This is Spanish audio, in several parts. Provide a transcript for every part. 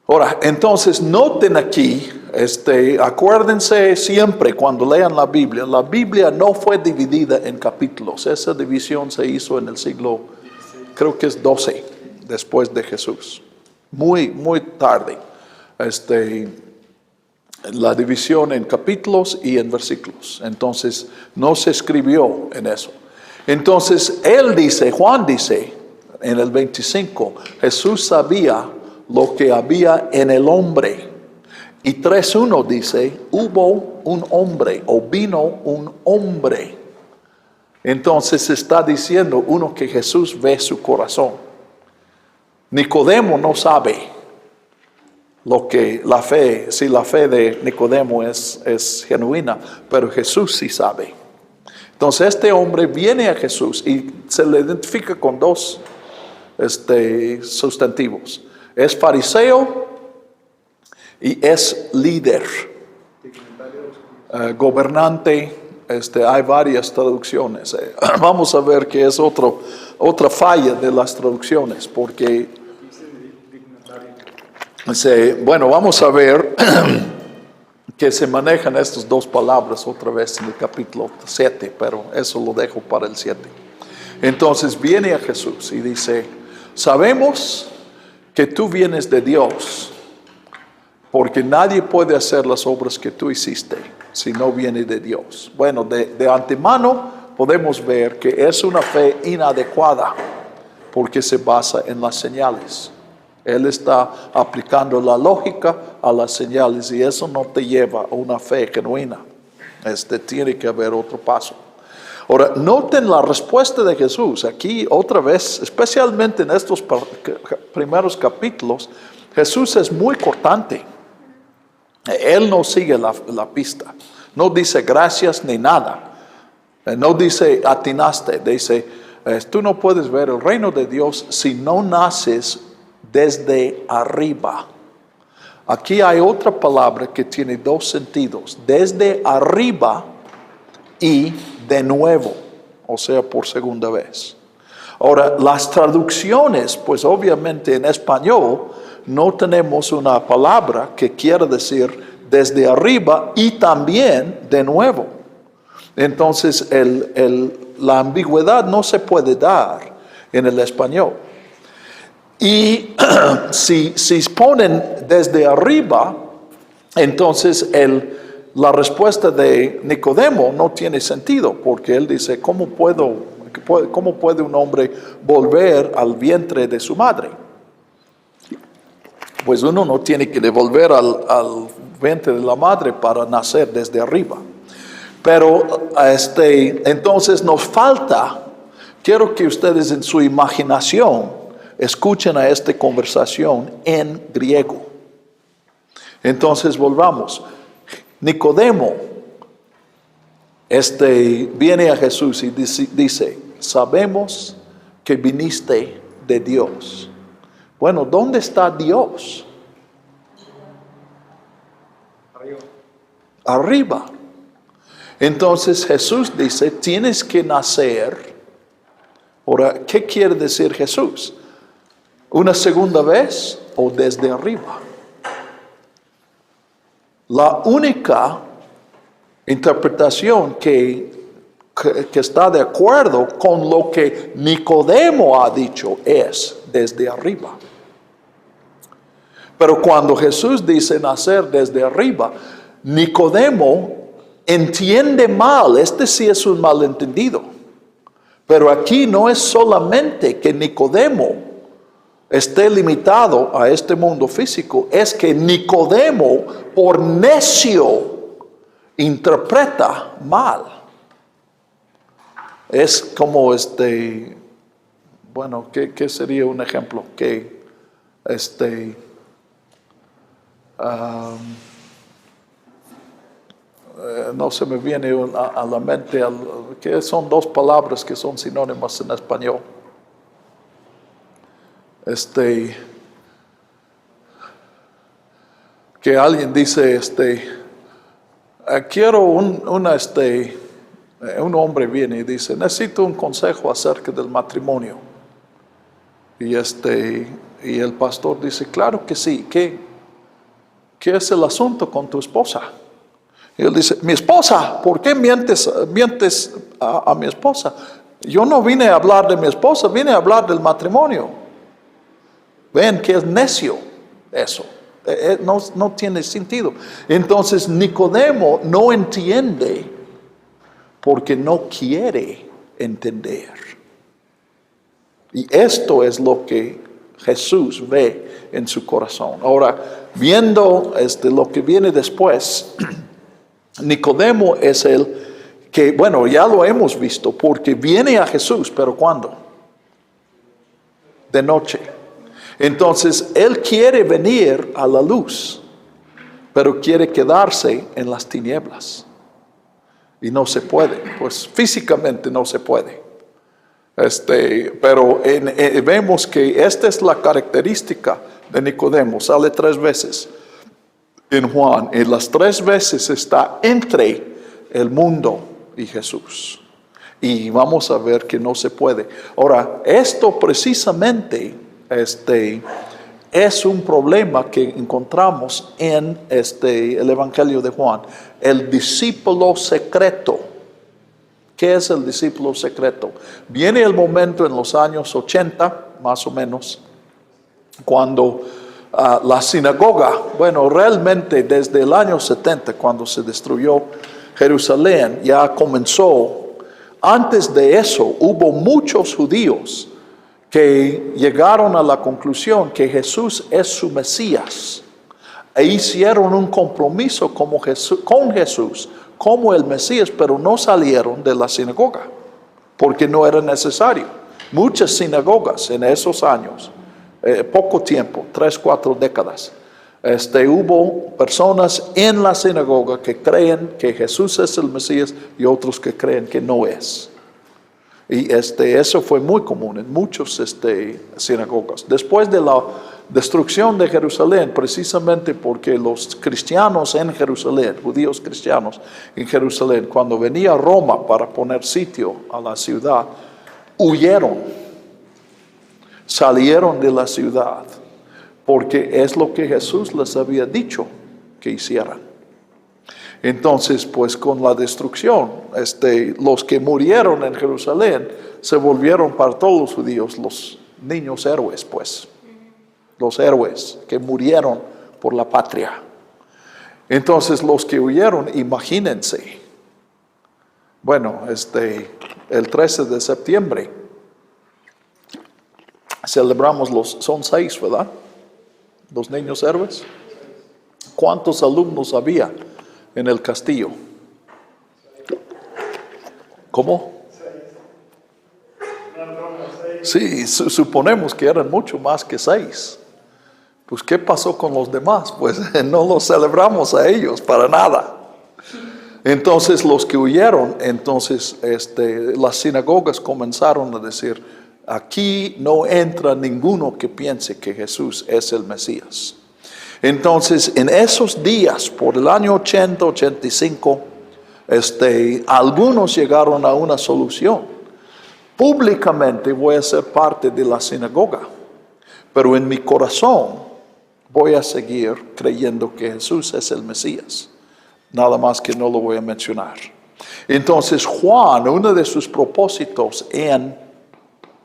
Ahora, entonces noten aquí, acuérdense siempre cuando lean la Biblia no fue dividida en capítulos. Esa división se hizo en el siglo, creo que es 12, después de Jesús. Muy, muy tarde. La división en capítulos y en versículos. Entonces, no se escribió en eso. Entonces, Juan dice, en el 25, Jesús sabía lo que había en el hombre. Y 3:1 dice, hubo un hombre o vino un hombre. Entonces está diciendo uno que Jesús ve su corazón. Nicodemo no sabe lo que la fe, si la fe de Nicodemo es genuina, pero Jesús sí sabe. Entonces este hombre viene a Jesús y se le identifica con dos sustantivos. Es fariseo y es líder, gobernante. Hay varias traducciones. Vamos a ver que es otra falla de las traducciones, porque bueno, vamos a ver que se manejan estas dos palabras otra vez en el capítulo 7, pero eso lo dejo para el 7. Entonces viene a Jesús y dice, sabemos que tú vienes de Dios, porque nadie puede hacer las obras que tú hiciste si no viene de Dios. Bueno, de antemano podemos ver que es una fe inadecuada, porque se basa en las señales. Él está aplicando la lógica a las señales y eso no te lleva a una fe genuina. Tiene que haber otro paso. Ahora, noten la respuesta de Jesús. Aquí otra vez, especialmente en estos primeros capítulos, Jesús es muy cortante. Él no sigue la pista. No dice gracias ni nada. No dice atinaste. Dice, tú no puedes ver el reino de Dios si no naces desde arriba. Aquí hay otra palabra que tiene dos sentidos. Desde arriba y de nuevo, o sea, por segunda vez. Ahora, las traducciones, pues obviamente en español no tenemos una palabra que quiera decir desde arriba y también de nuevo. Entonces, la ambigüedad no se puede dar en el español. Y si ponen desde arriba, entonces la respuesta de Nicodemo no tiene sentido, porque él dice, ¿cómo puede un hombre volver al vientre de su madre? Pues uno no tiene que devolver al vientre de la madre para nacer desde arriba. Pero entonces nos falta, quiero que ustedes en su imaginación escuchen a esta conversación en griego. Entonces volvamos. Nicodemo viene a Jesús y dice, sabemos que viniste de Dios. Bueno, ¿dónde está Dios? Arriba. Entonces Jesús dice, tienes que nacer. Ahora, ¿qué quiere decir Jesús? ¿Una segunda vez o desde arriba? La única interpretación que está de acuerdo con lo que Nicodemo ha dicho es desde arriba. Pero cuando Jesús dice nacer desde arriba, Nicodemo entiende mal. Sí es un malentendido. Pero aquí no es solamente que Nicodemo esté limitado a este mundo físico, es que Nicodemo, por necio, interpreta mal. Es como bueno, ¿qué sería un ejemplo? Que no se me viene a la mente, que son dos palabras que son sinónimas en español. Que alguien dice, quiero un hombre viene y dice, necesito un consejo acerca del matrimonio. Y el pastor dice, claro que sí, ¿qué ¿qué es el asunto con tu esposa? Y él dice, mi esposa, ¿por qué mientes a mi esposa? Yo no vine a hablar de mi esposa, vine a hablar del matrimonio. Ven que es necio eso. No tiene sentido. Entonces Nicodemo no entiende porque no quiere entender. Y esto es lo que Jesús ve en su corazón. Ahora, viendo lo que viene después, Nicodemo es el que, bueno, ya lo hemos visto, porque viene a Jesús, pero ¿cuándo? De noche. Entonces, él quiere venir a la luz, pero quiere quedarse en las tinieblas. Y no se puede, pues físicamente no se puede. Pero vemos que esta es la característica de Nicodemo. Sale 3 veces en Juan, y las 3 veces está entre el mundo y Jesús. Y vamos a ver que no se puede. Ahora, esto precisamente es un problema que encontramos en el Evangelio de Juan. El discípulo secreto. ¿Qué es el discípulo secreto? Viene el momento en los años 80, más o menos, cuando la sinagoga, bueno, realmente desde el año 70, cuando se destruyó Jerusalén, ya comenzó. Antes de eso, hubo muchos judíos que llegaron a la conclusión que Jesús es su Mesías, e hicieron un compromiso con Jesús como el Mesías, pero no salieron de la sinagoga, porque no era necesario. Muchas sinagogas en esos años, poco tiempo, 3, 4 décadas, hubo personas en la sinagoga que creen que Jesús es el Mesías y otros que creen que no es. Y eso fue muy común en muchas sinagogas. Después de la destrucción de Jerusalén, precisamente porque los cristianos en Jerusalén, judíos cristianos en Jerusalén, cuando venía Roma para poner sitio a la ciudad, huyeron, salieron de la ciudad, porque es lo que Jesús les había dicho que hicieran. Entonces, pues con la destrucción, los que murieron en Jerusalén se volvieron para todos los judíos los niños héroes, pues. Los héroes que murieron por la patria. Entonces, los que huyeron, imagínense. Bueno, el 13 de septiembre celebramos son 6, ¿verdad? Los niños héroes. ¿Cuántos alumnos había en el castillo? ¿Cómo? Sí, suponemos que eran mucho más que 6. Pues ¿qué pasó con los demás? Pues no los celebramos a ellos para nada. Entonces los que huyeron, las sinagogas comenzaron a decir, aquí no entra ninguno que piense que Jesús es el Mesías. Entonces, en esos días, por el año 80, 85, algunos llegaron a una solución. Públicamente voy a ser parte de la sinagoga, pero en mi corazón voy a seguir creyendo que Jesús es el Mesías. Nada más que no lo voy a mencionar. Entonces, Juan, uno de sus propósitos en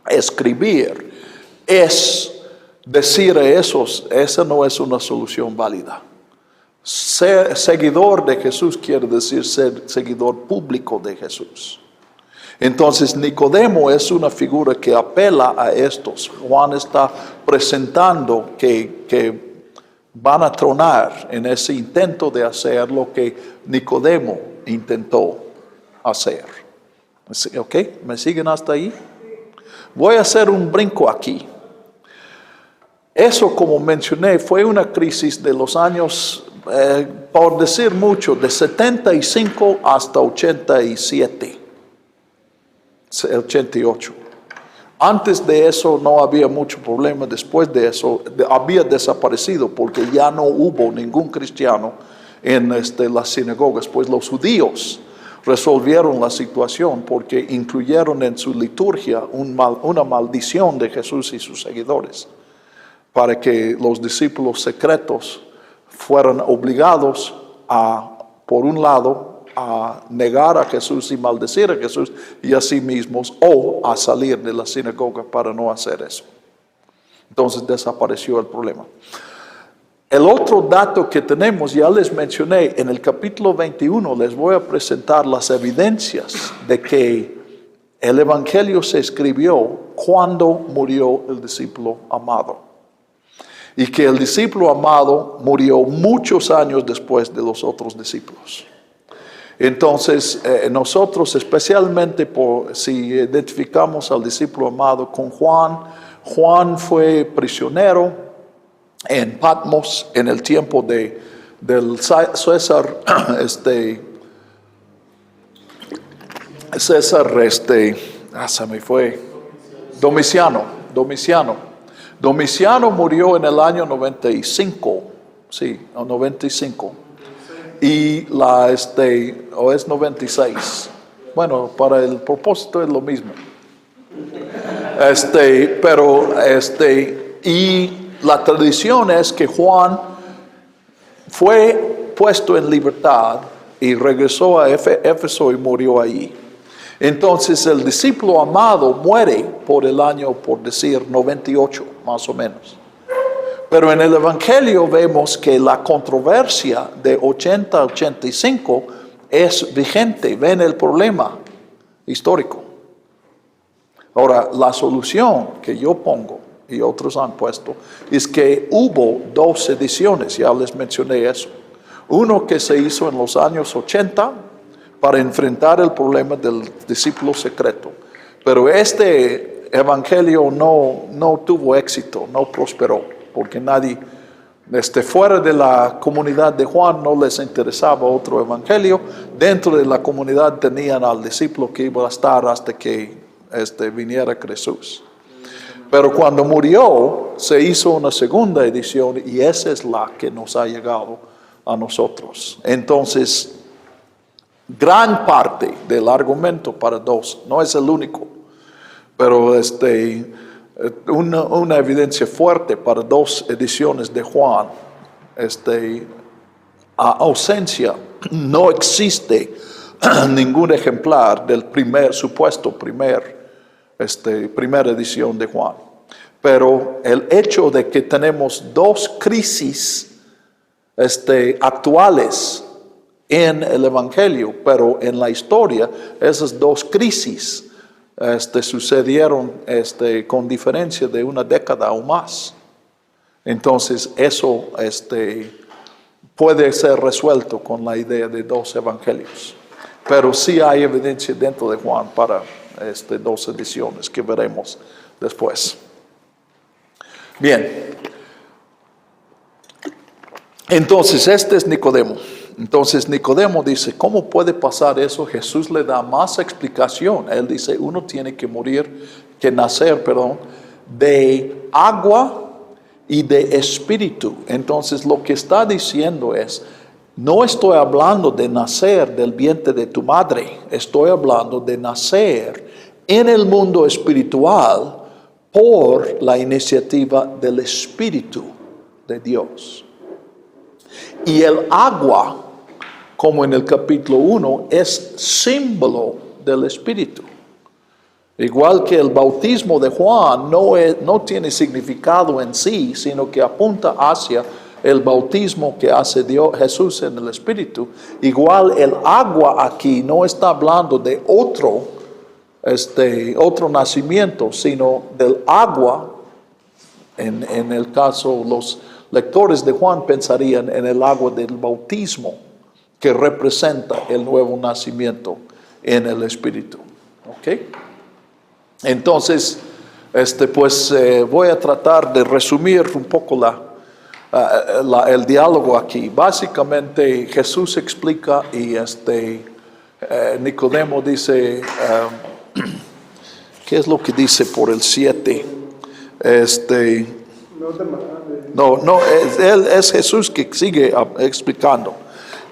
escribir es decir a esos, esa no es una solución válida. Ser seguidor de Jesús quiere decir ser seguidor público de Jesús. Entonces Nicodemo es una figura que apela a estos. Juan está presentando que van a tronar en ese intento de hacer lo que Nicodemo intentó hacer. ¿Ok? ¿Me siguen hasta ahí? Voy a hacer un brinco aquí. Eso, como mencioné, fue una crisis de los años, por decir mucho, de 75 hasta 87, 88. Antes de eso no había mucho problema, después de eso había desaparecido porque ya no hubo ningún cristiano en las sinagogas, pues los judíos resolvieron la situación porque incluyeron en su liturgia una maldición de Jesús y sus seguidores, para que los discípulos secretos fueron obligados a, por un lado, a negar a Jesús y maldecir a Jesús y a sí mismos, o a salir de la sinagoga para no hacer eso. Entonces desapareció el problema. El otro dato que tenemos, ya les mencioné, en el capítulo 21 les voy a presentar las evidencias de que el Evangelio se escribió cuando murió el discípulo amado. Y que el discípulo amado murió muchos años después de los otros discípulos. Entonces, nosotros especialmente si identificamos al discípulo amado con Juan, Juan fue prisionero en Patmos en el tiempo del César, se me fue, Domiciano murió en el año 95, sí, 95. Y o es 96. Bueno, para el propósito es lo mismo. Y la tradición es que Juan fue puesto en libertad y regresó a Éfeso y murió allí. Entonces el discípulo amado muere por el año, por decir, 98, más o menos. Pero en el Evangelio vemos que la controversia de 80 a 85 es vigente. Ven el problema histórico. Ahora, la solución que yo pongo y otros han puesto es que hubo 2 ediciones, ya les mencioné eso. Uno que se hizo en los años 80 para enfrentar el problema del discípulo secreto. Pero este evangelio no tuvo éxito, no prosperó, porque nadie, fuera de la comunidad de Juan no les interesaba otro evangelio. Dentro de la comunidad tenían al discípulo que iba a estar hasta que viniera Jesús. Pero cuando murió, se hizo una segunda edición y esa es la que nos ha llegado a nosotros. Entonces, gran parte del argumento para 2, no es el único, pero una evidencia fuerte para 2 ediciones de Juan, a ausencia, no existe ningún ejemplar del primera edición de Juan. Pero el hecho de que tenemos 2 crisis actuales en el Evangelio, pero en la historia, esas 2 crisis sucedieron con diferencia de una década o más. Entonces eso puede ser resuelto con la idea de 2 evangelios. Pero sí hay evidencia dentro de Juan para 2 ediciones que veremos después. Bien. Entonces, este es Nicodemo. Entonces Nicodemo dice, ¿cómo puede pasar eso? Jesús le da más explicación. Él dice, uno tiene que nacer de agua y de espíritu. Entonces lo que está diciendo es, no estoy hablando de nacer del vientre de tu madre, estoy hablando de nacer en el mundo espiritual por la iniciativa del Espíritu de Dios. Y el agua, como en el capítulo 1, es símbolo del Espíritu. Igual que el bautismo de Juan no tiene significado en sí, sino que apunta hacia el bautismo que hace Jesús en el Espíritu. Igual el agua aquí no está hablando de otro nacimiento, sino del agua. En el caso, los lectores de Juan pensarían en el agua del bautismo, que representa el nuevo nacimiento en el Espíritu. ¿Ok? Entonces, voy a tratar de resumir un poco el diálogo aquí. Básicamente, Jesús explica y Nicodemo dice, ¿qué es lo que dice por el 7? Es Jesús que sigue explicando.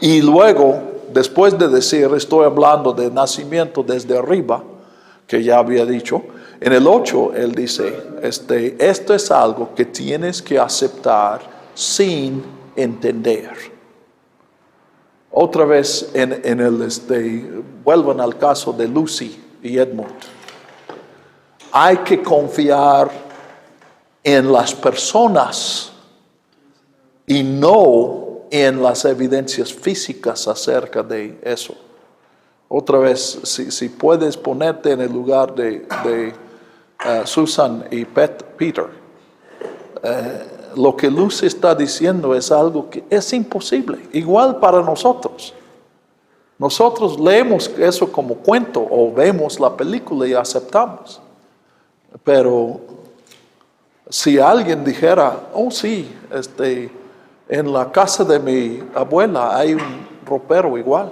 Y luego, después de decir, estoy hablando de nacimiento desde arriba, que ya había dicho, en el 8 él dice, esto es algo que tienes que aceptar sin entender. Otra vez vuelvan al caso de Lucy y Edmund. Hay que confiar en las personas y no en las evidencias físicas acerca de eso. Otra vez, si puedes ponerte en el lugar de Susan y Peter, lo que Lucy está diciendo es algo que es imposible, igual para nosotros. Nosotros leemos eso como cuento o vemos la película y aceptamos. Pero si alguien dijera, oh sí, en la casa de mi abuela hay un ropero igual.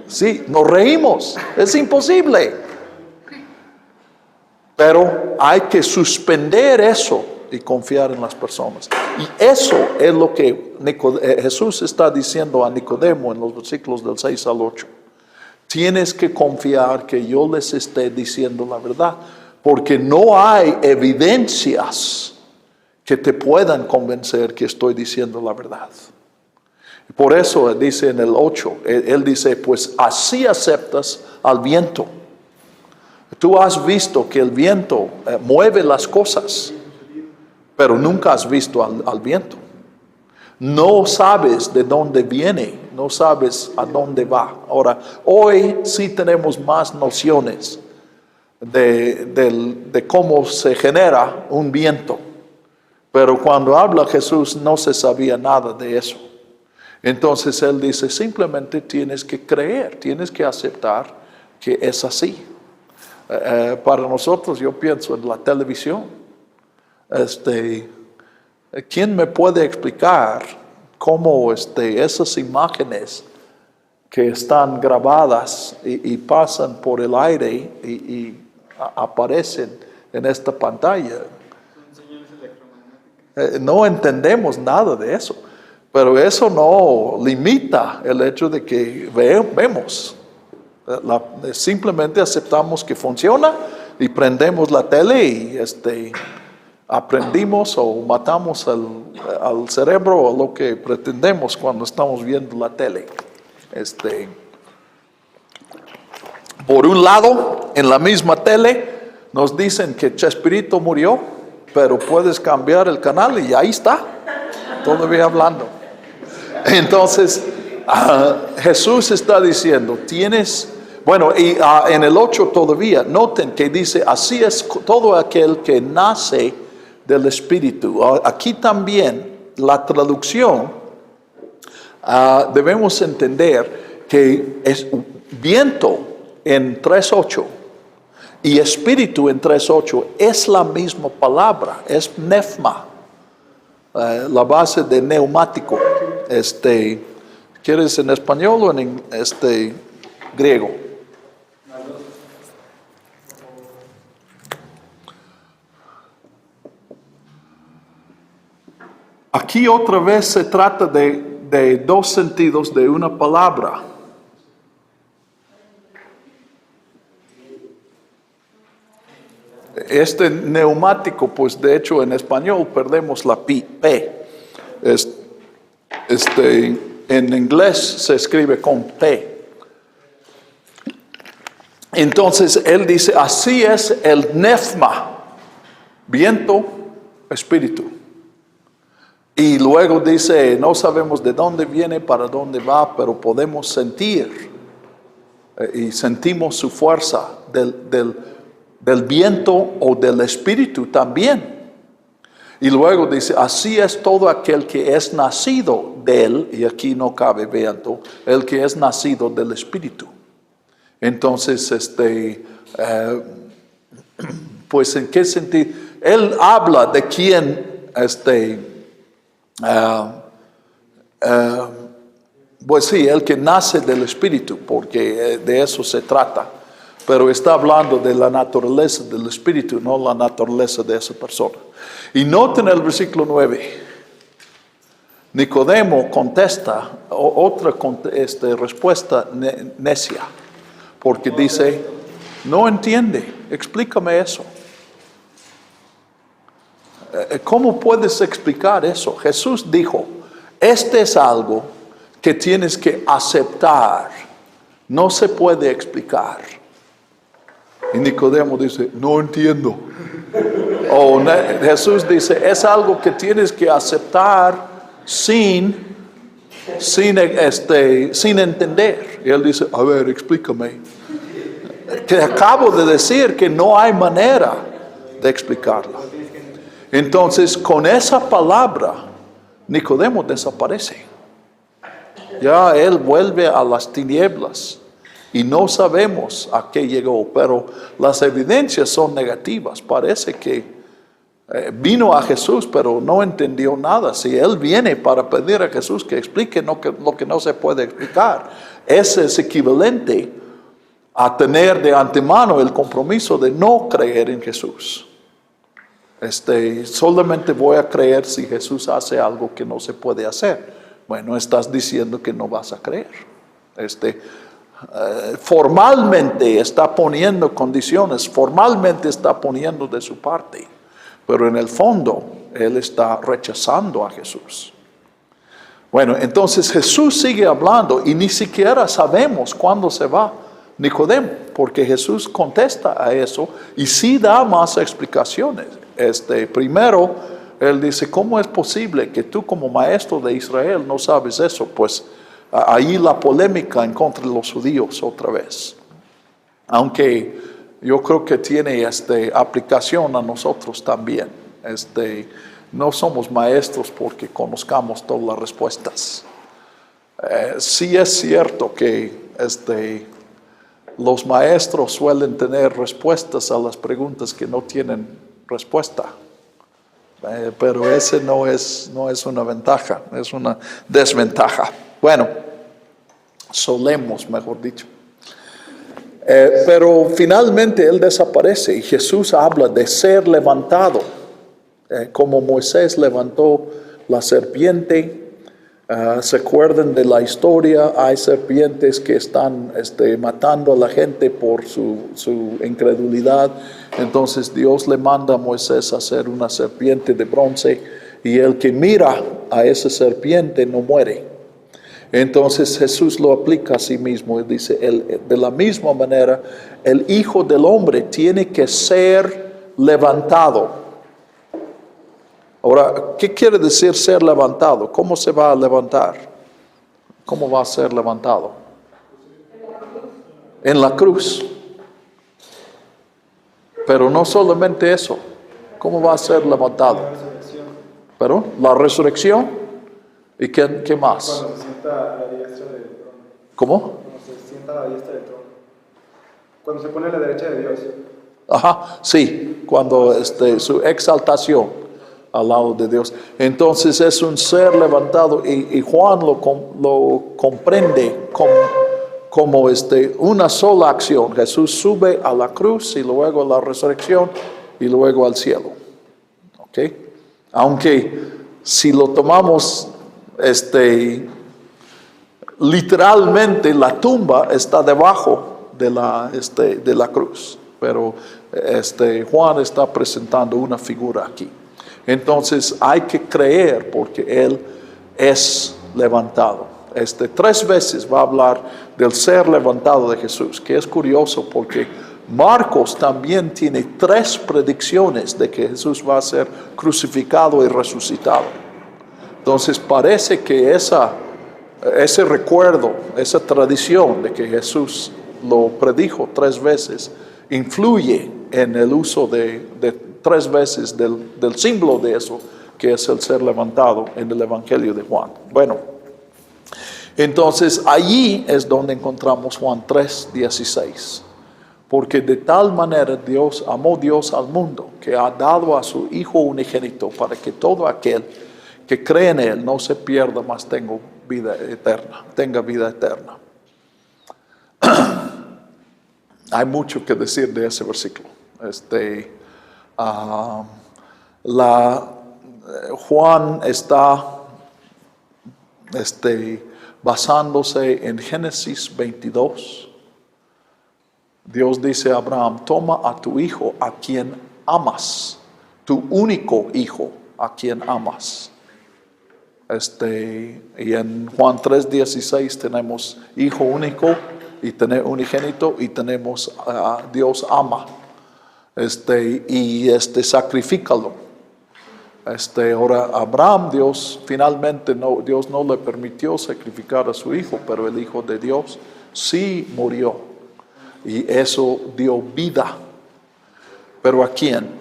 Sí, nos reímos, es imposible. Pero hay que suspender eso y confiar en las personas. Y eso es lo que Jesús está diciendo a Nicodemo en los versículos del 6 al 8. Tienes que confiar que yo les esté diciendo la verdad, porque no hay evidencias que te puedan convencer que estoy diciendo la verdad. Por eso dice en el 8, él dice, pues así aceptas al viento. Tú has visto que el viento mueve las cosas, pero nunca has visto al viento. No sabes de dónde viene, no sabes a dónde va. Ahora, hoy sí tenemos más nociones de cómo se genera un viento. Pero cuando habla Jesús no se sabía nada de eso. Entonces él dice, simplemente tienes que creer, tienes que aceptar que es así. Para nosotros, yo pienso en la televisión. ¿Quién me puede explicar cómo esas imágenes que están grabadas y pasan por el aire y aparecen en esta pantalla? Son señales electromagnéticas. No entendemos nada de eso, pero eso no limita el hecho de que vemos. Simplemente aceptamos que funciona y prendemos la tele y aprendimos o matamos al cerebro o lo que pretendemos cuando estamos viendo la tele. Por un lado, en la misma tele nos dicen que Chespirito murió, pero puedes cambiar el canal y ahí está, todavía hablando. Entonces, Jesús está diciendo, en el 8 todavía, noten que dice, así es todo aquel que nace del Espíritu. Aquí también la traducción, debemos entender que es viento en 3.8 y espíritu en 3.8 es la misma palabra, es pneuma, la base de neumático. ¿Quieres en español o en griego? Aquí otra vez se trata de dos sentidos de una palabra. Neumático, pues de hecho en español perdemos la P. En inglés se escribe con T. Entonces él dice, así es el pneuma, viento, espíritu. Y luego dice, no sabemos de dónde viene, para dónde va, pero podemos sentir. Y sentimos su fuerza del viento o del espíritu también. Y luego dice, así es todo aquel que es nacido de él, y aquí no cabe viento, el que es nacido del espíritu. Entonces, pues en qué sentido, él habla de quién, pues sí, el que nace del Espíritu, porque de eso se trata. Pero está hablando de la naturaleza del Espíritu, no la naturaleza de esa persona. Y noten el versículo 9. Nicodemo contesta otra respuesta necia, porque dice, no entiende, explícame eso. ¿cómo puedes explicar eso? Jesús dijo, este es algo que tienes que aceptar, no se puede explicar. Y Nicodemo dice, no entiendo. Jesús dice, es algo que tienes que aceptar sin entender. Y él dice, a ver, explícame. Te acabo de decir que no hay manera de explicarla. Entonces, con esa palabra, Nicodemo desaparece. Ya él vuelve a las tinieblas y no sabemos a qué llegó, pero las evidencias son negativas. Parece que vino a Jesús, pero no entendió nada. Si él viene para pedir a Jesús que explique lo que no se puede explicar, ese es equivalente a tener de antemano el compromiso de no creer en Jesús. Solamente voy a creer si Jesús hace algo que no se puede hacer. Bueno, estás diciendo que no vas a creer. Formalmente está poniendo condiciones, formalmente está poniendo de su parte, pero en el fondo él está rechazando a Jesús. Bueno, entonces Jesús sigue hablando y ni siquiera sabemos cuándo se va Nicodemo, porque Jesús contesta a eso y sí da más explicaciones. Primero, él dice, ¿cómo es posible que tú como maestro de Israel no sabes eso? Pues ahí la polémica en contra de los judíos otra vez. Aunque yo creo que tiene aplicación a nosotros también. No somos maestros porque conozcamos todas las respuestas. Sí es cierto que los maestros suelen tener respuestas a las preguntas que no tienen respuesta. Pero ese no es una ventaja, es una desventaja. Bueno, solemos, mejor dicho. Pero finalmente él desaparece y Jesús habla de ser levantado. Como Moisés levantó la serpiente. ¿Se acuerdan de la historia? Hay serpientes que están matando a la gente por su incredulidad. Entonces Dios le manda a Moisés a hacer una serpiente de bronce y el que mira a esa serpiente no muere. Entonces Jesús lo aplica a sí mismo y dice, de la misma manera, el Hijo del Hombre tiene que ser levantado. Ahora, ¿qué quiere decir ser levantado? ¿Cómo se va a levantar? ¿Cómo va a ser levantado? En la cruz. Pero no solamente eso. ¿Cómo va a ser levantado? ¿Pero? La resurrección. ¿Y qué más? Cuando se sienta a la diestra del trono. ¿Cómo? Cuando se sienta a la diestra del trono. Cuando se pone a la derecha de Dios. Ajá, sí. Cuando su exaltación al lado de Dios. Entonces es un ser levantado y Juan lo comprende como una sola acción. Jesús sube a la cruz y luego a la resurrección y luego al cielo. ¿Ok? Aunque si lo tomamos literalmente, la tumba está debajo de la cruz. Pero Juan está presentando una figura aquí. Entonces hay que creer porque Él es levantado. 3 veces va a hablar del ser levantado de Jesús, que es curioso porque Marcos también tiene 3 predicciones de que Jesús va a ser crucificado y resucitado. Entonces parece que ese recuerdo, esa tradición de que Jesús lo predijo 3 veces, influye en el uso de 3 veces del símbolo de eso, que es el ser levantado en el Evangelio de Juan. Bueno, entonces allí es donde encontramos Juan 3:16. Porque de tal manera amó Dios al mundo, que ha dado a su Hijo unigénito, para que todo aquel que cree en Él no se pierda, mas tenga vida eterna. Hay mucho que decir de ese versículo. Juan está basándose en Génesis 22. Dios dice a Abraham, toma a tu hijo a quien amas, tu único hijo a quien amas. Y en Juan 3:16 tenemos hijo único y unigénito, y tenemos Dios ama. Sacrifícalo. Ahora Abraham, Dios no le permitió sacrificar a su hijo, pero el Hijo de Dios sí murió. Y eso dio vida. ¿Pero a quién?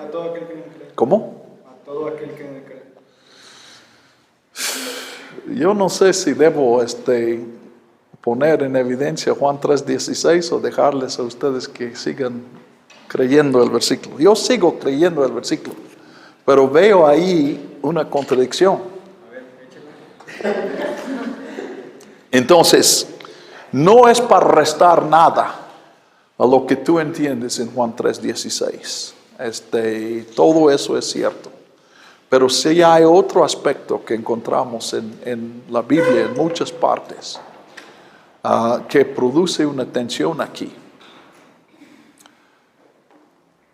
A todo aquel que no cree. ¿Cómo? A todo aquel que no cree. Yo no sé si debo poner en evidencia Juan 3:16 o dejarles a ustedes que sigan creyendo el versículo. Yo sigo creyendo el versículo, pero veo ahí una contradicción. Entonces, no es para restar nada a lo que tú entiendes en Juan 3:16. Todo eso es cierto. Pero sí hay otro aspecto que encontramos en la Biblia en muchas partes que produce una tensión aquí.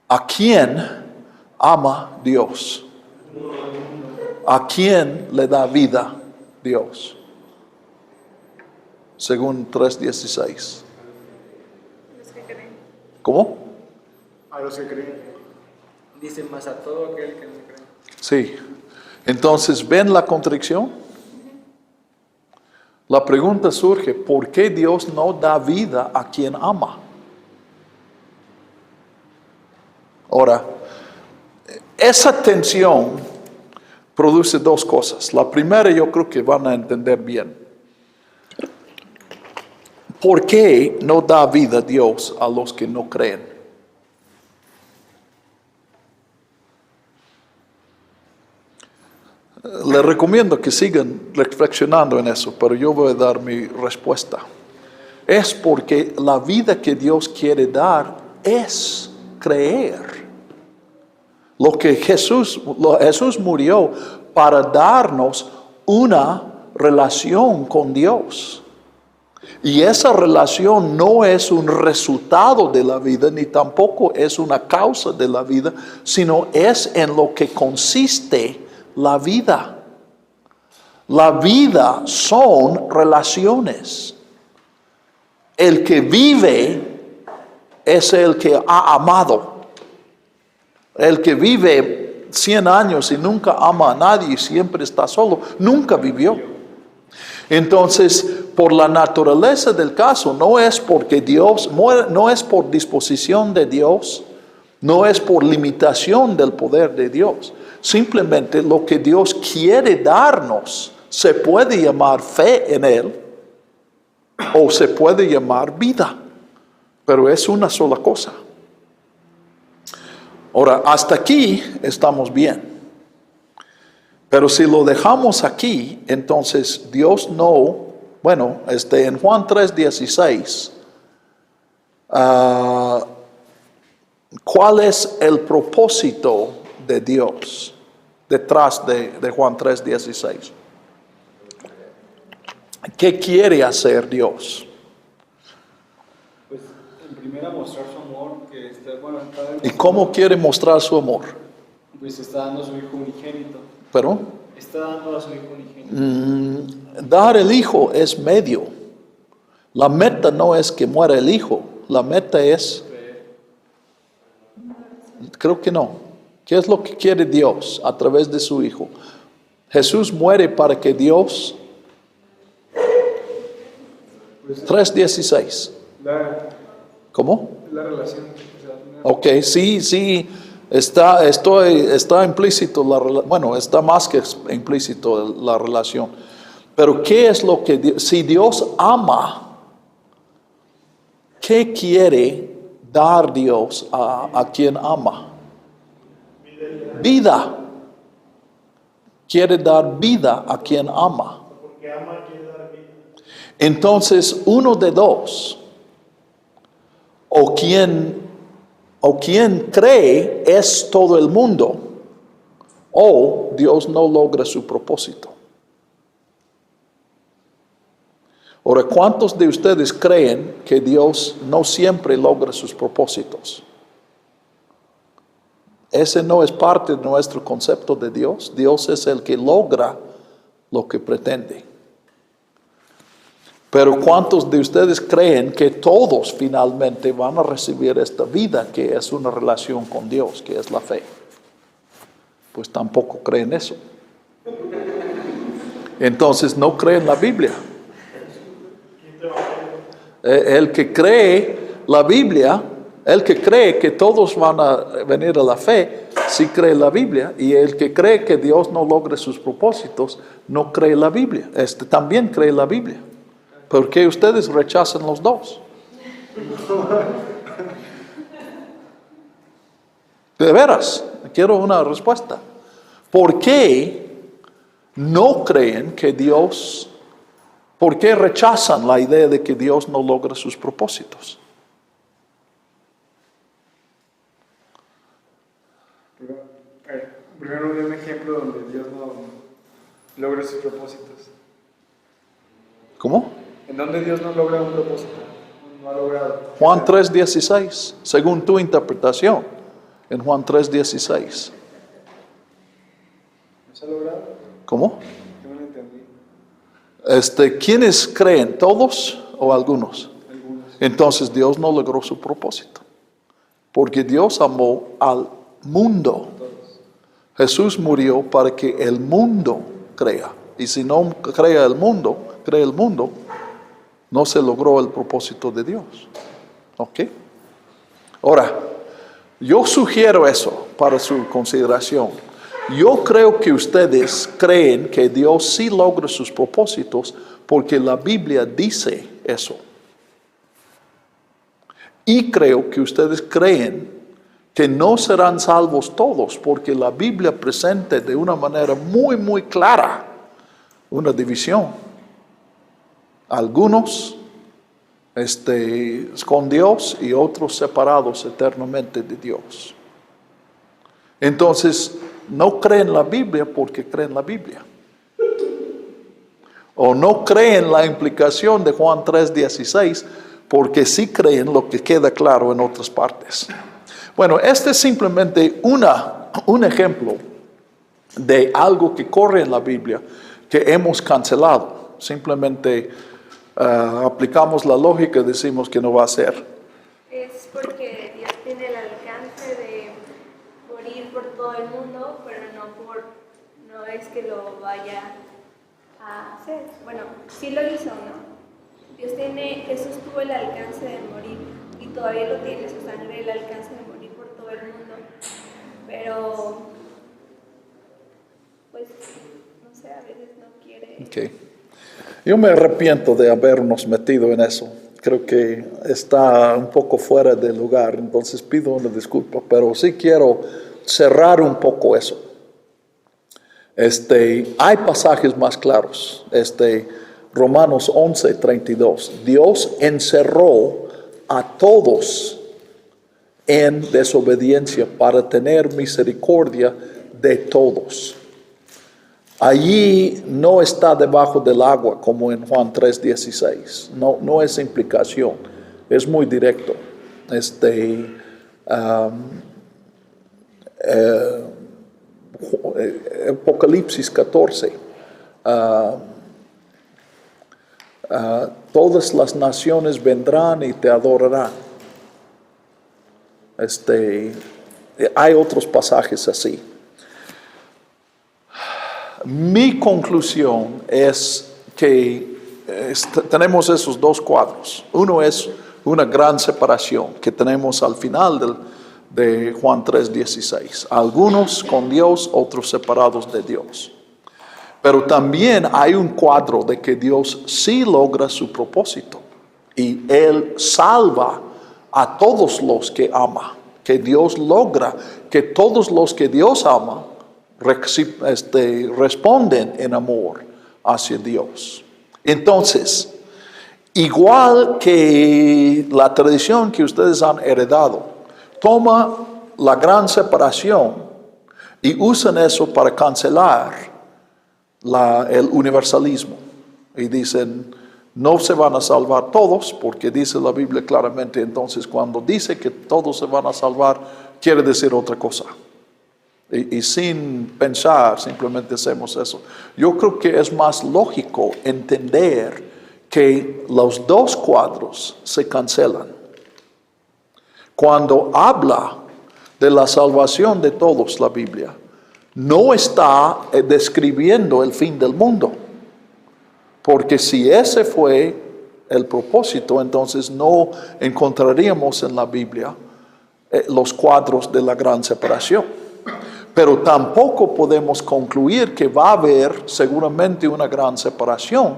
¿A quién ama Dios? ¿A quién le da vida Dios? Según 3:16. Los que creen. ¿Cómo? A los que creen. Dice más a todo aquel que no cree. Sí. Entonces, ¿ven la contradicción? La pregunta surge, ¿por qué Dios no da vida a quien ama? Ahora, esa tensión produce dos cosas. La primera yo creo que van a entender bien. ¿Por qué no da vida Dios a los que no creen? Les recomiendo que sigan reflexionando en eso, pero yo voy a dar mi respuesta. Es porque la vida que Dios quiere dar es creer. Jesús murió para darnos una relación con Dios. Y esa relación no es un resultado de la vida, ni tampoco es una causa de la vida, sino es en lo que consiste la vida. La vida son relaciones. El que vive es el que ha amado. El que vive 100 años y nunca ama a nadie y siempre está solo, nunca vivió. Entonces, por la naturaleza del caso, no es porque Dios muere, no es por disposición de Dios, no es por limitación del poder de Dios. Simplemente lo que Dios quiere darnos se puede llamar fe en Él o se puede llamar vida, pero es una sola cosa. Ahora, hasta aquí estamos bien. Pero si lo dejamos aquí, entonces Dios no, en Juan 3:16, ¿cuál es el propósito de Dios detrás de Juan 3:16? ¿Qué quiere hacer Dios? Pues en primera mostrar su amor, que está, ¿Y cómo quiere mostrar su amor? pues está dando a su hijo unigénito. ¿Pero? Está dando a su hijo unigénito. Dar el hijo es medio. La meta no es que muera el hijo. La meta es... Creo que no. ¿Qué es lo que quiere Dios a través de su hijo? Jesús muere para que Dios... 3:16. ¿Cómo? La relación. Ok, sí, está implícito, está más que implícito la relación. Pero ¿qué es lo que si Dios ama, qué quiere dar Dios a quien ama? Vida. Quiere dar vida a quien ama. Entonces, uno de dos, o quien cree es todo el mundo, o Dios no logra su propósito. Ahora, ¿cuántos de ustedes creen que Dios no siempre logra sus propósitos? Ese no es parte de nuestro concepto de Dios. Dios es el que logra lo que pretende. Pero ¿cuántos de ustedes creen que todos finalmente van a recibir esta vida que es una relación con Dios, que es la fe? Pues tampoco creen eso. Entonces no creen la Biblia. El que cree la Biblia, el que cree que todos van a venir a la fe, sí cree la Biblia. Y el que cree que Dios no logre sus propósitos, no cree la Biblia. También cree la Biblia. ¿Por qué ustedes rechazan los dos? De veras, quiero una respuesta. ¿Por qué no creen que Dios, por qué rechazan la idea de que Dios no logra sus propósitos? Primero un ejemplo donde Dios no logra sus propósitos. ¿Cómo? ¿En dónde Dios no logra un propósito? No ha logrado. Juan 3:16, según tu interpretación, en Juan 3:16. ¿No se ha logrado? ¿Cómo? Yo no lo entendí. ¿Quiénes creen? ¿Todos o algunos? Algunos. Entonces Dios no logró su propósito. Porque Dios amó al mundo. Jesús murió para que el mundo crea. Y si no cree el mundo, no se logró el propósito de Dios. ¿Ok? Ahora, yo sugiero eso para su consideración. Yo creo que ustedes creen que Dios sí logra sus propósitos porque la Biblia dice eso. Y creo que ustedes creen que no serán salvos todos porque la Biblia presenta de una manera muy, muy clara una división. Algunos con Dios y otros separados eternamente de Dios. Entonces, no creen la Biblia porque creen la Biblia. O no creen la implicación de Juan 3:16 porque sí creen lo que queda claro en otras partes. Bueno, este es simplemente un ejemplo de algo que corre en la Biblia que hemos cancelado. Simplemente aplicamos la lógica y decimos que no va a ser. Es porque Dios tiene el alcance de morir por todo el mundo, pero no es que lo vaya a hacer. Bueno, sí lo hizo, ¿no? Jesús tuvo el alcance de morir y todavía lo tiene, su sangre, el alcance de morir por todo el mundo. Pero, pues, no sé, a veces no quiere. Okay. Yo me arrepiento de habernos metido en eso. Creo que está un poco fuera de lugar, entonces pido una disculpa, pero sí quiero cerrar un poco eso. Hay pasajes más claros. Romanos 11:32. Dios encerró a todos en desobediencia para tener misericordia de todos. Allí no está debajo del agua como en Juan 3:16. No es implicación. Es muy directo. Apocalipsis 14. Todas las naciones vendrán y te adorarán. Hay otros pasajes así. Mi conclusión es que tenemos esos dos cuadros. Uno es una gran separación que tenemos al final de Juan 3:16. Algunos con Dios, otros separados de Dios. Pero también hay un cuadro de que Dios sí logra su propósito. Y Él salva a todos los que ama. Que Dios logra que todos los que Dios ama responden en amor hacia Dios. Entonces, igual que la tradición que ustedes han heredado, toma la gran separación y usan eso para cancelar el universalismo. Y dicen, No se van a salvar todos, porque dice la Biblia claramente. Entonces, cuando dice que todos se van a salvar, quiere decir otra cosa. Y sin pensar, simplemente hacemos eso. Yo creo que es más lógico entender que los dos cuadros se cancelan. Cuando habla de la salvación de todos, la Biblia no está describiendo el fin del mundo. Porque si ese fue el propósito, entonces no encontraríamos en la Biblia los cuadros de la gran separación. Pero tampoco podemos concluir que va a haber seguramente una gran separación,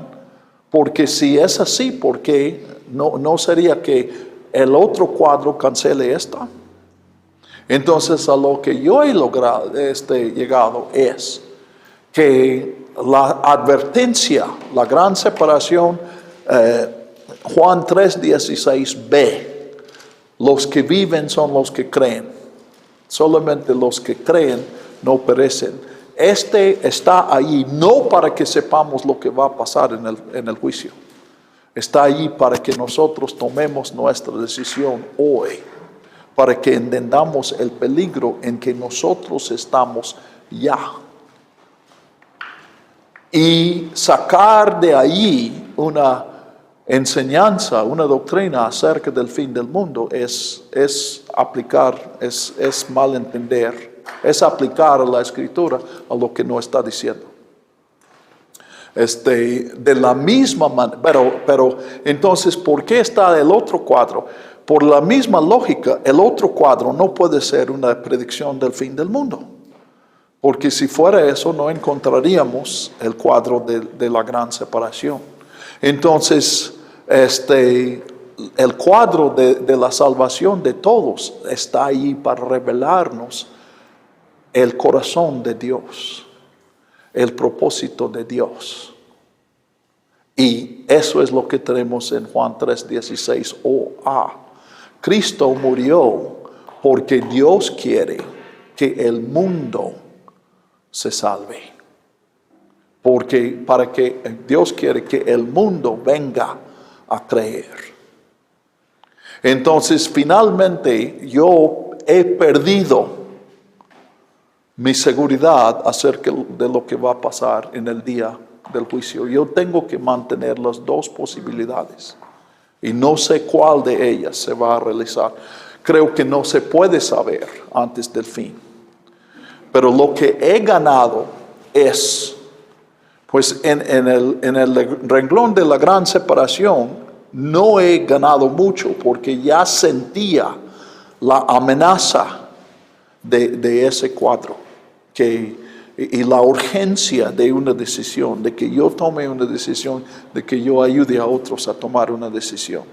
porque si es así, ¿por qué no sería que el otro cuadro cancele esta? Entonces, a lo que yo he llegado es que la advertencia, la gran separación, Juan 3:16b, los que viven son los que creen. Solamente los que creen no perecen. Está ahí no para que sepamos lo que va a pasar en el juicio. Está ahí para que nosotros tomemos nuestra decisión hoy, para que entendamos el peligro en que nosotros estamos ya. Y sacar de ahí una enseñanza, una doctrina acerca del fin del mundo es aplicar, es malentender, es aplicar a la Escritura a lo que no está diciendo. De la misma manera, pero entonces, ¿por qué está el otro cuadro? Por la misma lógica, el otro cuadro no puede ser una predicción del fin del mundo. Porque si fuera eso, no encontraríamos el cuadro de la gran separación. Entonces, el cuadro de la salvación de todos está ahí para revelarnos el corazón de Dios, el propósito de Dios. Y eso es lo que tenemos en Juan 3:16. Cristo murió porque Dios quiere que el mundo se salve. Para que Dios quiere que el mundo venga a creer. Entonces, finalmente, yo he perdido mi seguridad acerca de lo que va a pasar en el día del juicio. Yo tengo que mantener las dos posibilidades. Y no sé cuál de ellas se va a realizar. Creo que no se puede saber antes del fin. Pero lo que he ganado es, pues en el renglón de la gran separación, no he ganado mucho porque ya sentía la amenaza de ese cuadro y la urgencia de una decisión, de que yo tome una decisión, de que yo ayude a otros a tomar una decisión.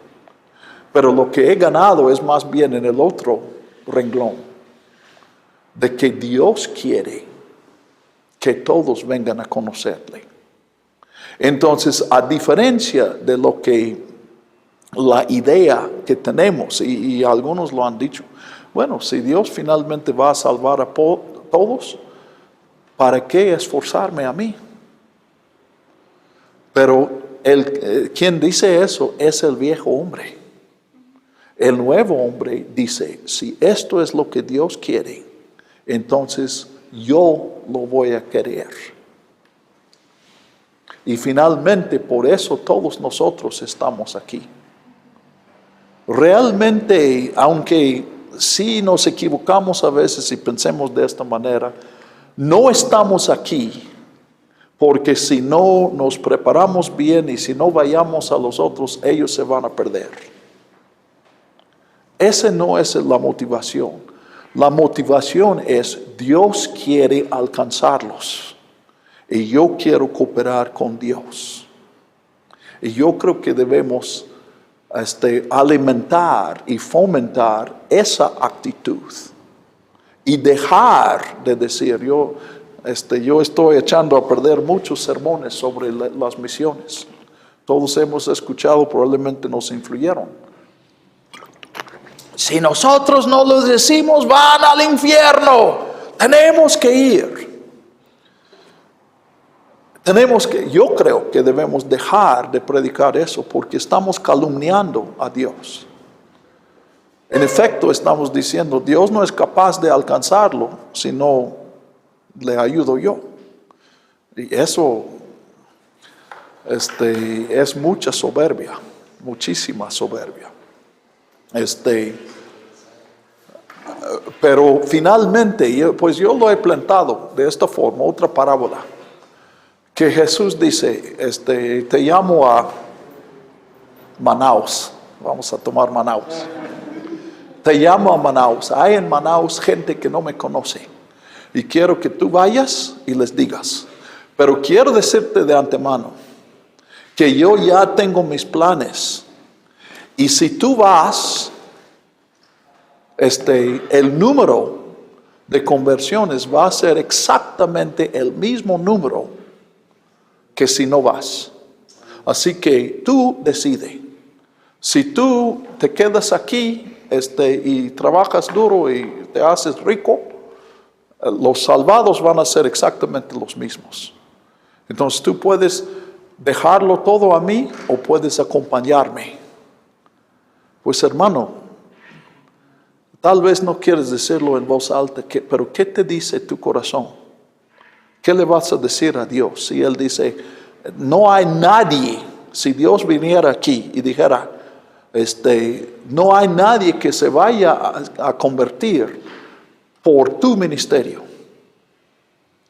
Pero lo que he ganado es más bien en el otro renglón, de que Dios quiere que todos vengan a conocerle. Entonces, a diferencia de lo que la idea que tenemos, y algunos lo han dicho, bueno, si Dios finalmente va a salvar a todos, ¿para qué esforzarme a mí? Pero quien dice eso es el viejo hombre. El nuevo hombre dice, si esto es lo que Dios quiere, entonces yo lo voy a querer. Y finalmente, por eso todos nosotros estamos aquí. Realmente, aunque sí nos equivocamos a veces y pensemos de esta manera, no estamos aquí porque si no nos preparamos bien y si no vayamos a los otros, ellos se van a perder. Esa no es la motivación. La motivación es Dios quiere alcanzarlos y yo quiero cooperar con Dios. Y yo creo que debemos alimentar y fomentar esa actitud y dejar de decir yo estoy echando a perder muchos sermones sobre las misiones. Todos hemos escuchado, probablemente nos influyeron. Si nosotros no los decimos, van al infierno. Tenemos que ir. yo creo que debemos dejar de predicar eso porque estamos calumniando a Dios. En efecto, estamos diciendo, Dios no es capaz de alcanzarlo si no le ayudo yo. Y eso es mucha soberbia, muchísima soberbia. Pero finalmente, pues yo lo he plantado de esta forma, otra parábola, que Jesús dice, te llamo a Manaus, vamos a tomar Manaus. Te llamo a Manaus. Hay en Manaus gente que no me conoce. Y quiero que tú vayas y les digas. Pero quiero decirte de antemano que yo ya tengo mis planes. Y si tú vas, el número de conversiones va a ser exactamente el mismo número que si no vas. Así que tú decides. Si tú te quedas aquí y trabajas duro y te haces rico, los salvados van a ser exactamente los mismos. Entonces tú puedes dejarlo todo a mí o puedes acompañarme. Pues hermano, tal vez no quieres decirlo en voz alta, pero ¿qué te dice tu corazón? ¿Qué le vas a decir a Dios? Si Él dice, no hay nadie, si Dios viniera aquí y dijera, no hay nadie que se vaya a convertir por tu ministerio.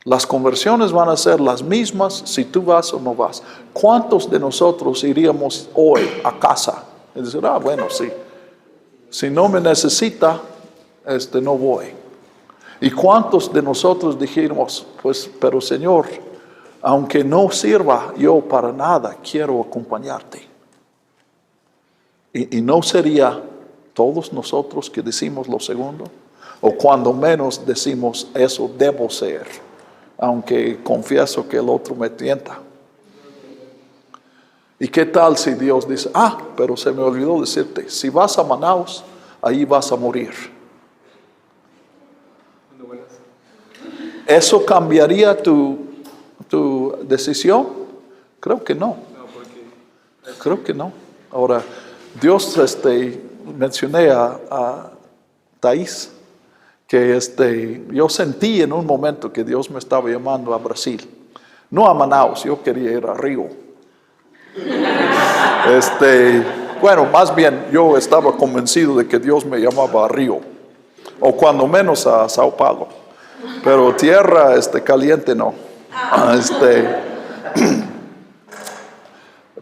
Las conversiones van a ser las mismas si tú vas o no vas. ¿Cuántos de nosotros iríamos hoy a casa? Y decir, bueno, sí. Si no me necesita, no voy. ¿Y cuántos de nosotros dijimos, pues, pero Señor, aunque no sirva yo para nada, quiero acompañarte? ¿Y no sería todos nosotros que decimos lo segundo? O cuando menos decimos, eso debo ser, aunque confieso que el otro me tienta. ¿Y qué tal si Dios dice, pero se me olvidó decirte, si vas a Manaus, ahí vas a morir? ¿Eso cambiaría tu decisión? Creo que no. Creo que no. Ahora, Dios, mencioné a Thais, que yo sentí en un momento que Dios me estaba llamando a Brasil. No a Manaus, yo quería ir a Río. Bueno, más bien yo estaba convencido de que Dios me llamaba a Río, o cuando menos a Sao Paulo, pero tierra caliente no.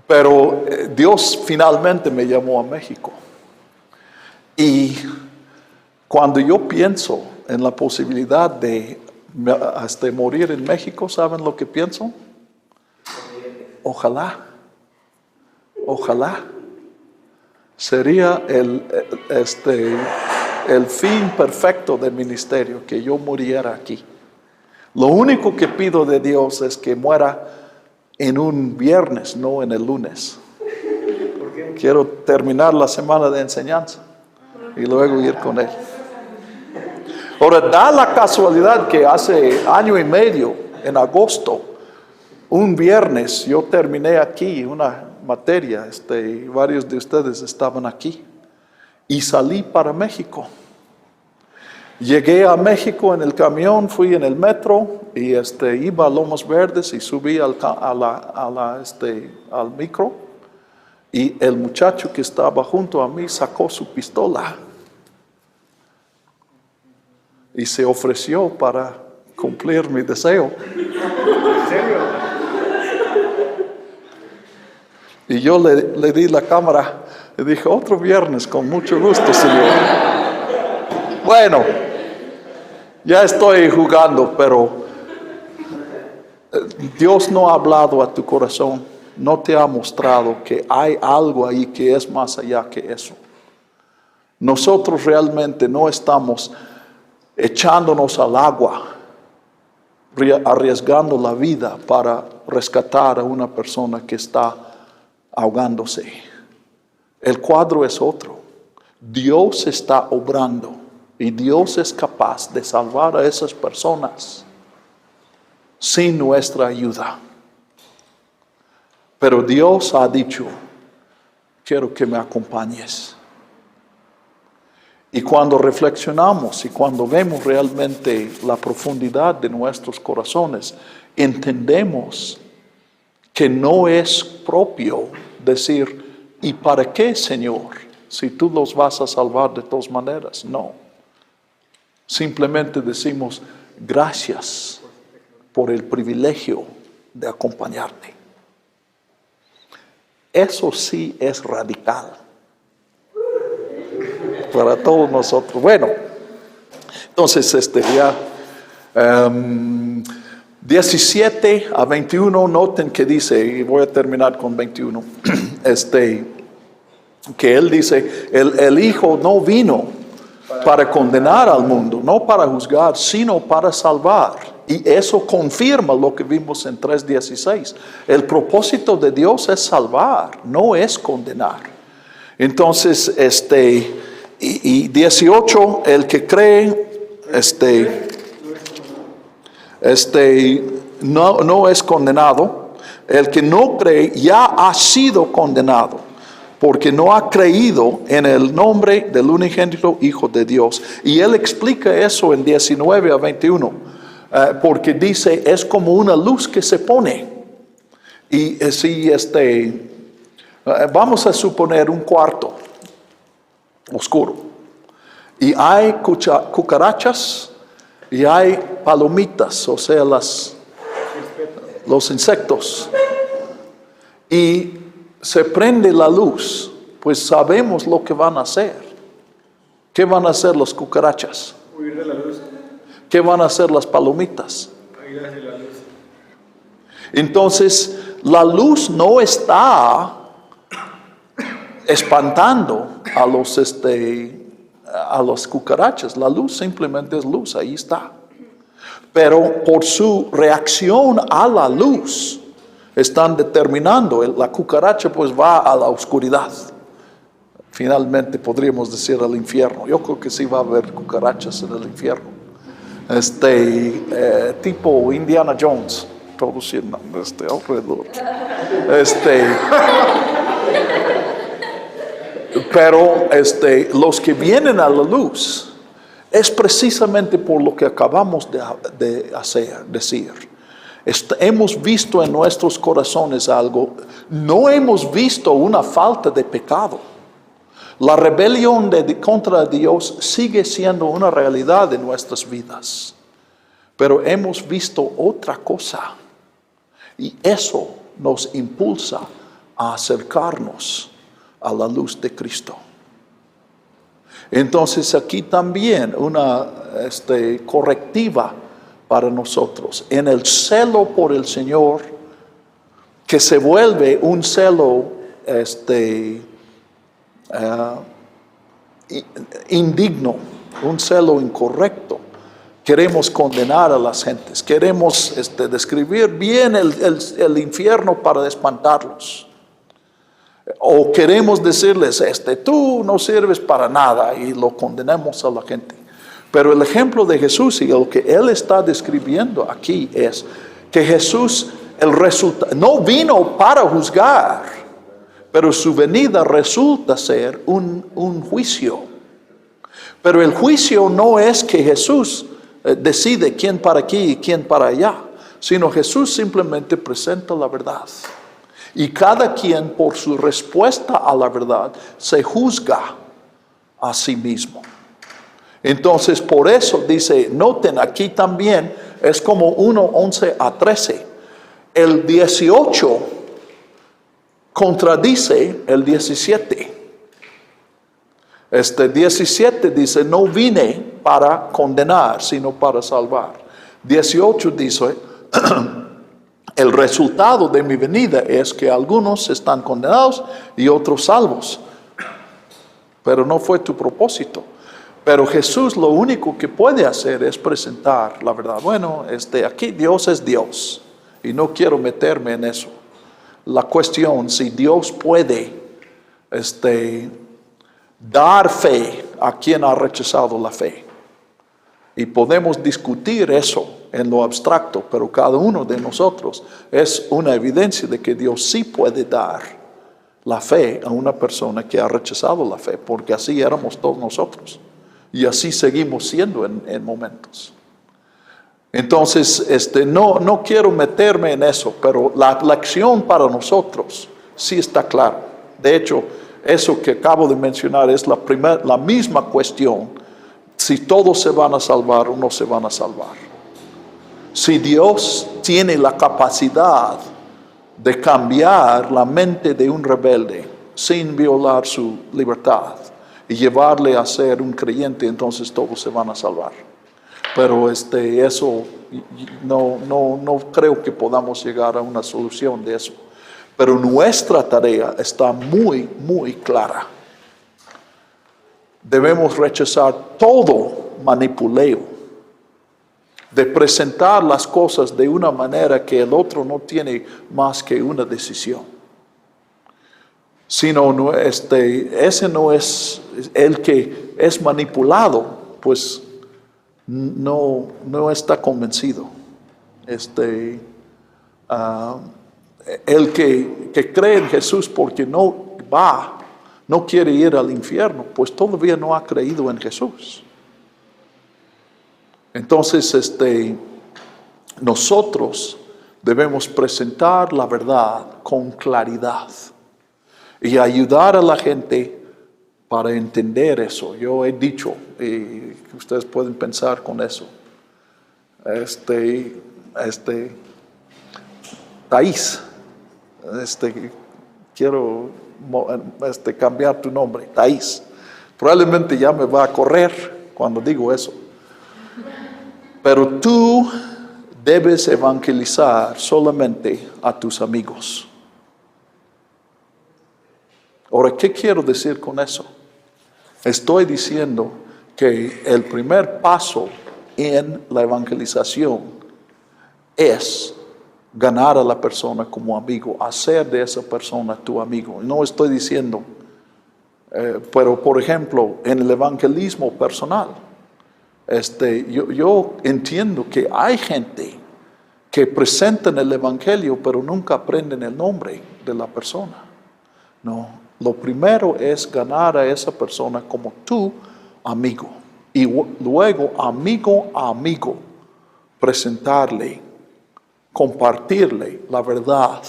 Pero Dios finalmente me llamó a México. Y cuando yo pienso en la posibilidad de morir en México, ¿saben lo que pienso? Ojalá sería el fin perfecto del ministerio, que yo muriera aquí. Lo único que pido de Dios es que muera en un viernes, no en el lunes. ¿Por qué? Quiero terminar la semana de enseñanza y luego ir con Él. Ahora, da la casualidad que hace año y medio, en agosto, un viernes, yo terminé aquí una materia, y varios de ustedes estaban aquí, y salí para México. Llegué a México en el camión, fui en el metro, y iba a Lomas Verdes y subí al micro, y el muchacho que estaba junto a mí sacó su pistola y se ofreció para cumplir mi deseo. ¿En serio? Y yo le di la cámara y dije, otro viernes, con mucho gusto, Señor. Bueno, ya estoy jugando, pero Dios no ha hablado a tu corazón, no te ha mostrado que hay algo ahí que es más allá que eso. Nosotros realmente no estamos echándonos al agua, arriesgando la vida para rescatar a una persona que está ahogándose. El cuadro es otro. Dios está obrando y Dios es capaz de salvar a esas personas sin nuestra ayuda. Pero Dios ha dicho, quiero que me acompañes. Y cuando reflexionamos y cuando vemos realmente la profundidad de nuestros corazones, entendemos que no es propio decir, ¿y para qué, Señor? Si tú los vas a salvar de todas maneras. No. Simplemente decimos, gracias por el privilegio de acompañarte. Eso sí es radical para todos nosotros. Bueno, entonces ya 17 a 21, noten que dice, y voy a terminar con 21, que él dice, el Hijo no vino para condenar al mundo, no para juzgar, sino para salvar. Y eso confirma lo que vimos en 3:16. El propósito de Dios es salvar, no es condenar. Entonces, y 18, el que cree, no es condenado. El que no cree ya ha sido condenado, porque no ha creído en el nombre del unigénito Hijo de Dios. Y él explica eso en 19 a 21. Porque dice, es como una luz que se pone. Y si vamos a suponer un cuarto oscuro. Y hay cucarachas y hay palomitas, o sea, los insectos. Y se prende la luz, pues sabemos lo que van a hacer. ¿Qué van a hacer las cucarachas? Huir de la luz. ¿Qué van a hacer las palomitas? Ir hacia la luz. Entonces, la luz no está espantando a las cucarachas. La luz simplemente es luz, ahí está. Pero por su reacción a la luz, están determinando, la cucaracha pues va a la oscuridad. Finalmente podríamos decir al infierno. Yo creo que sí va a haber cucarachas en el infierno. Tipo Indiana Jones, todos alrededor. Pero los que vienen a la luz es precisamente por lo que acabamos de decir. Hemos visto en nuestros corazones algo, no hemos visto una falta de pecado. La rebelión contra Dios sigue siendo una realidad en nuestras vidas. Pero hemos visto otra cosa. Y eso nos impulsa a acercarnos a la luz de Cristo. Entonces aquí también una correctiva para nosotros. En el celo por el Señor, que se vuelve un celo indigno, un celo incorrecto. Queremos condenar a las gentes, queremos describir bien el infierno para espantarlos. O queremos decirles, tú no sirves para nada, y lo condenamos a la gente. Pero el ejemplo de Jesús y lo que Él está describiendo aquí es que Jesús, no vino para juzgar, pero su venida resulta ser un juicio. Pero el juicio no es que Jesús decide quién para aquí y quién para allá, sino Jesús simplemente presenta la verdad. Y cada quien por su respuesta a la verdad se juzga a sí mismo. Entonces por eso dice, noten aquí también, es como 1:11 a 13. El 18 contradice el 17. 17 dice, no vine para condenar, sino para salvar. 18 dice, el resultado de mi venida es que algunos están condenados y otros salvos. Pero no fue tu propósito. Pero Jesús lo único que puede hacer es presentar la verdad. Bueno, aquí Dios es Dios y no quiero meterme en eso. La cuestión, si Dios puede dar fe a quien ha rechazado la fe. Y podemos discutir eso en lo abstracto, pero cada uno de nosotros es una evidencia de que Dios sí puede dar la fe a una persona que ha rechazado la fe, porque así éramos todos nosotros. Y así seguimos siendo en momentos. Entonces, no quiero meterme en eso, pero la lección para nosotros sí está clara. De hecho, eso que acabo de mencionar es la misma cuestión. Si todos se van a salvar o no se van a salvar. Si Dios tiene la capacidad de cambiar la mente de un rebelde sin violar su libertad y llevarle a ser un creyente, entonces todos se van a salvar. Pero eso no creo que podamos llegar a una solución de eso. Pero nuestra tarea está muy, muy clara. Debemos rechazar todo manipuleo, de presentar las cosas de una manera que el otro no tiene más que una decisión. Sino ese no es el que es manipulado, pues no está convencido. El que cree en Jesús porque no quiere ir al infierno, pues todavía no ha creído en Jesús. Entonces, nosotros debemos presentar la verdad con claridad y ayudar a la gente para entender eso. Yo he dicho, y ustedes pueden pensar con eso, Thais, quiero cambiar tu nombre, Thais. Probablemente ya me va a correr cuando digo eso. Pero tú debes evangelizar solamente a tus amigos. Ahora, ¿qué quiero decir con eso? Estoy diciendo que el primer paso en la evangelización es ganar a la persona como amigo, hacer de esa persona tu amigo. No estoy diciendo, pero por ejemplo, en el evangelismo personal, yo entiendo que hay gente que presentan el evangelio, pero nunca aprenden el nombre de la persona. No, lo primero es ganar a esa persona como tu amigo. Y luego, amigo a amigo, presentarle, compartirle la verdad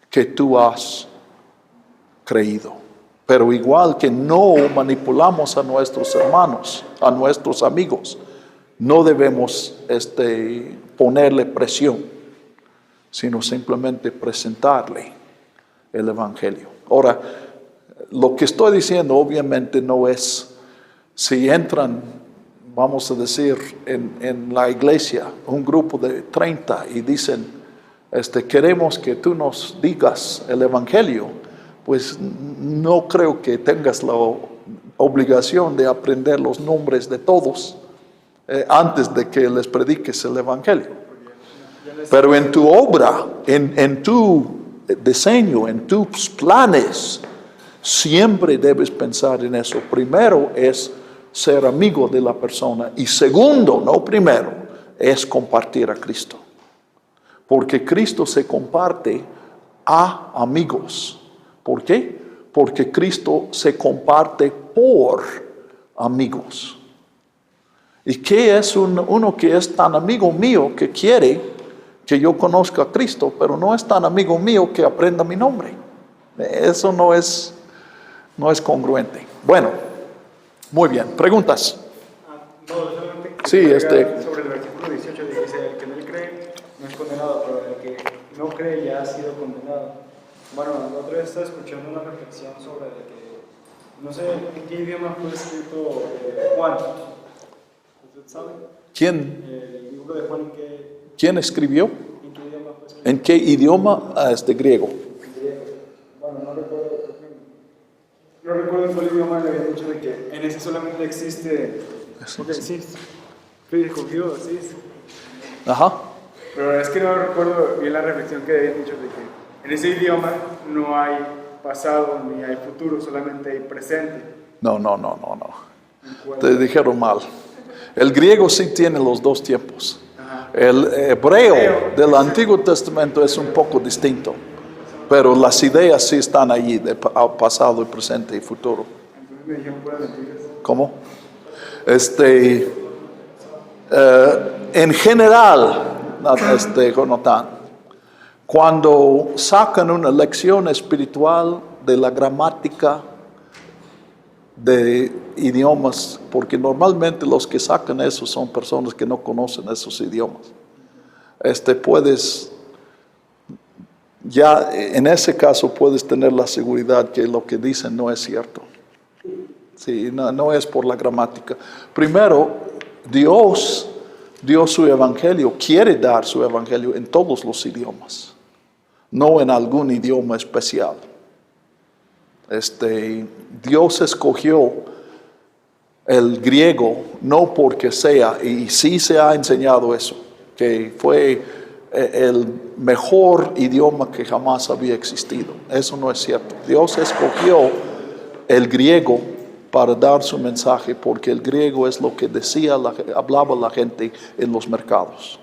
que tú has creído. Pero igual que no manipulamos a nuestros hermanos, a nuestros amigos, no debemos ponerle presión, sino simplemente presentarle el evangelio. Ahora, lo que estoy diciendo obviamente no es si entran, vamos a decir, en la iglesia, un grupo de 30 y dicen, queremos que tú nos digas el evangelio. Pues no creo que tengas la obligación de aprender los nombres de todos antes de que les prediques el evangelio. Pero en tu obra, en tu diseño, en tus planes, siempre debes pensar en eso. Primero es ser amigo de la persona y segundo, no primero, es compartir a Cristo. Porque Cristo se comparte a amigos. ¿Por qué? Porque Cristo se comparte por amigos. ¿Y qué es uno que es tan amigo mío que quiere que yo conozca a Cristo, pero no es tan amigo mío que aprenda mi nombre? Eso no es congruente. Bueno, muy bien. ¿Preguntas? No, solamente Sí, sobre el versículo 18 dice, el que no cree no es condenado, pero el que no cree ya ha sido condenado. Bueno, la otra vez estaba escuchando una reflexión sobre que, no sé en qué idioma fue escrito Juan. ¿Usted sabe? ¿Quién? El libro de Juan, ¿Quién escribió? ¿en qué idioma fue escrito? ¿En qué idioma? Griego. Griego. Bueno, no recuerdo en cuál idioma le habían dicho de que en ese solamente existe. Okay, sí. Dijo Dios, sí. Ajá. Pero es que no recuerdo bien la reflexión que habían dicho de que en ese idioma no hay pasado ni hay futuro, solamente hay presente. No. Te dijeron mal. El griego sí tiene los dos tiempos. El hebreo del Antiguo Testamento es un poco distinto, pero las ideas sí están allí, de pasado, presente y futuro. Entonces me dijeron puras mentiras. ¿Cómo? En general, Jonathan, cuando sacan una lección espiritual de la gramática de idiomas, porque normalmente los que sacan eso son personas que no conocen esos idiomas, puedes, ya en ese caso puedes tener la seguridad que lo que dicen no es cierto. Sí, no es por la gramática. Primero, Dios dio su evangelio, quiere dar su evangelio en todos los idiomas, no en algún idioma especial. Dios escogió el griego no porque sea, y sí se ha enseñado eso, que fue el mejor idioma que jamás había existido. Eso no es cierto. Dios escogió el griego para dar su mensaje, porque el griego es lo que hablaba la gente en los mercados.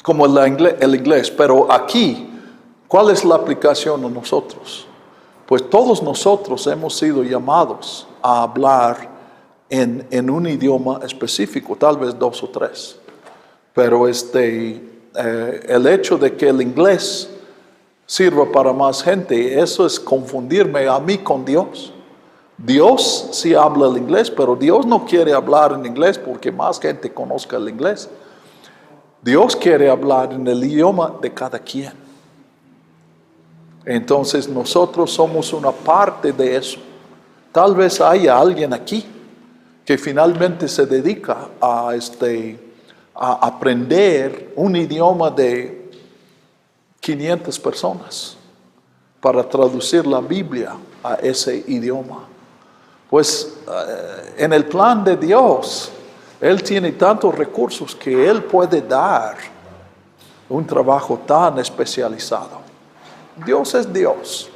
Como el inglés, pero aquí, ¿cuál es la aplicación a nosotros? Pues todos nosotros hemos sido llamados a hablar en un idioma específico, tal vez 2 o 3, pero el hecho de que el inglés sirva para más gente, eso es confundirme a mí con Dios. Dios sí habla el inglés, pero Dios no quiere hablar en inglés porque más gente conozca el inglés. Dios quiere hablar en el idioma de cada quien. Entonces nosotros somos una parte de eso. Tal vez haya alguien aquí que finalmente se dedica a aprender un idioma de 500 personas para traducir la Biblia a ese idioma. Pues en el plan de Dios, Él tiene tantos recursos que Él puede dar un trabajo tan especializado. Dios es Dios.